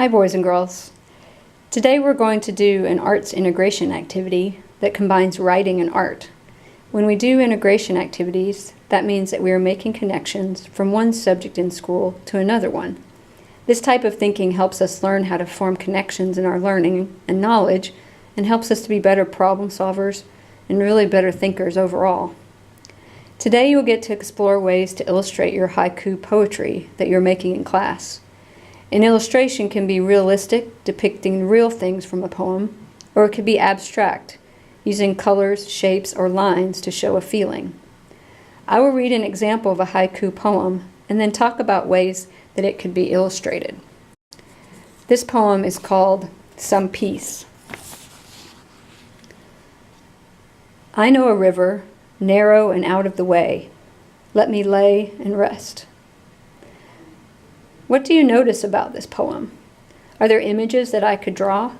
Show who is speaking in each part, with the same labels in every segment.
Speaker 1: Hi boys and girls. Today we're going to do an arts integration activity that combines writing and art. When we do integration activities, that means that we are making connections from one subject in school to another one. This type of thinking helps us learn how to form connections in our learning and knowledge and helps us to be better problem solvers and really better thinkers overall. Today you'll get to explore ways to illustrate your haiku poetry that you're making in class. An illustration can be realistic, depicting real things from a poem, or it could be abstract, using colors, shapes, or lines to show a feeling. I will read an example of a haiku poem and then talk about ways that it could be illustrated. This poem is called Some Peace. I know a river, narrow and out of the way. Let me lay and rest. What do you notice about this poem? Are there images that I could draw?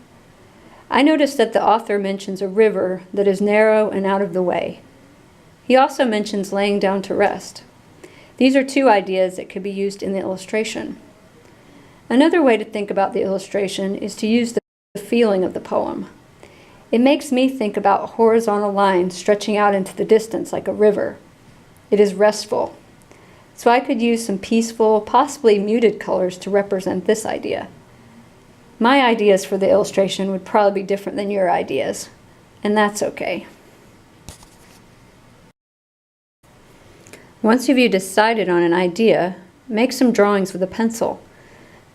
Speaker 1: I noticed that the author mentions a river that is narrow and out of the way. He also mentions laying down to rest. These are two ideas that could be used in the illustration. Another way to think about the illustration is to use the feeling of the poem. It makes me think about horizontal lines stretching out into the distance like a river. It is restful. So I could use some peaceful, possibly muted colors to represent this idea. My ideas for the illustration would probably be different than your ideas, and that's okay. Once you've decided on an idea, make some drawings with a pencil.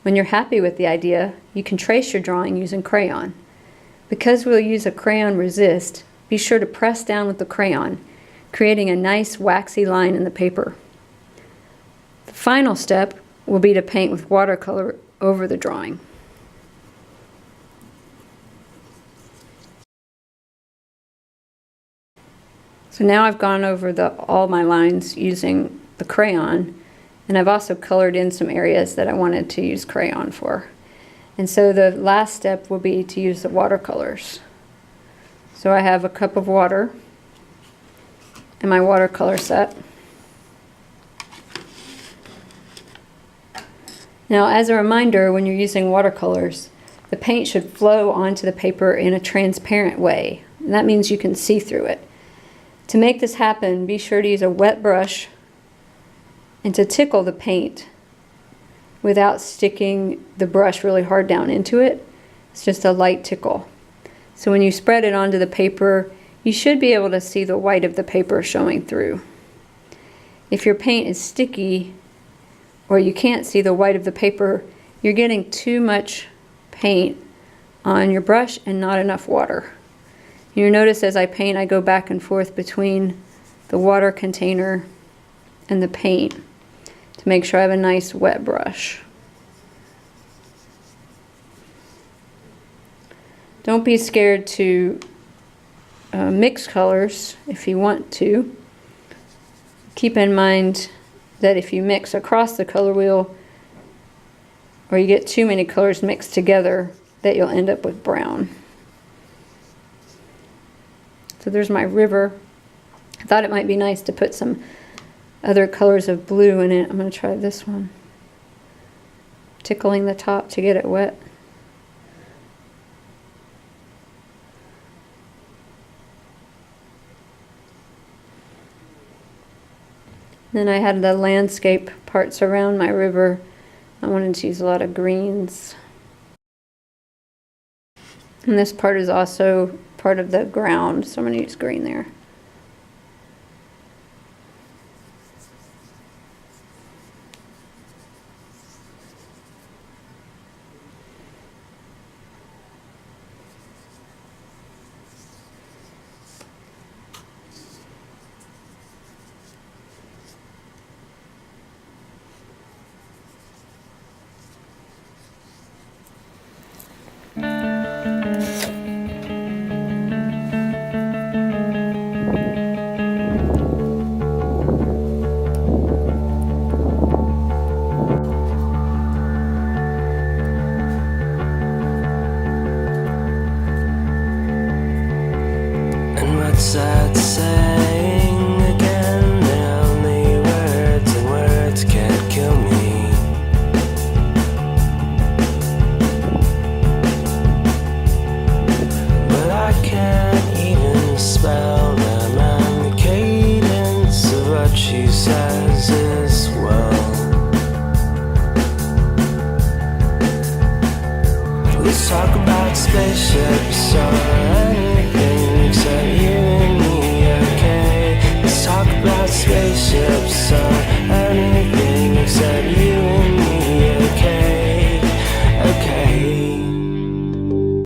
Speaker 1: When you're happy with the idea, you can trace your drawing using crayon. Because we'll use a crayon resist, be sure to press down with the crayon, creating a nice waxy line in the paper. The final step will be to paint with watercolor over the drawing. So now I've gone over all my lines using the crayon, and I've also colored in some areas that I wanted to use crayon for. And so the last step will be to use the watercolors. So I have a cup of water and my watercolor set. Now, as a reminder, when you're using watercolors, the paint should flow onto the paper in a transparent way. And that means you can see through it. To make this happen, be sure to use a wet brush and to tickle the paint without sticking the brush really hard down into it. It's just a light tickle. So when you spread it onto the paper, you should be able to see the white of the paper showing through. If your paint is sticky, or you can't see the white of the paper, you're getting too much paint on your brush and not enough water. You'll notice as I paint, I go back and forth between the water container and the paint to make sure I have a nice wet brush. Don't be scared to mix colors if you want to. Keep in mind that if you mix across the color wheel, or you get too many colors mixed together, that you'll end up with brown. So there's my river. I thought it might be nice to put some other colors of blue in it. I'm going to try this one. Tickling the top to get it wet. Then I had the landscape parts around my river. I wanted to use a lot of greens. And this part is also part of the ground, so I'm going to use green there.
Speaker 2: What's that saying again? The only words and words can't kill me. Let's talk about spaceships or anything except you and me, okay? Let's talk about spaceships or anything.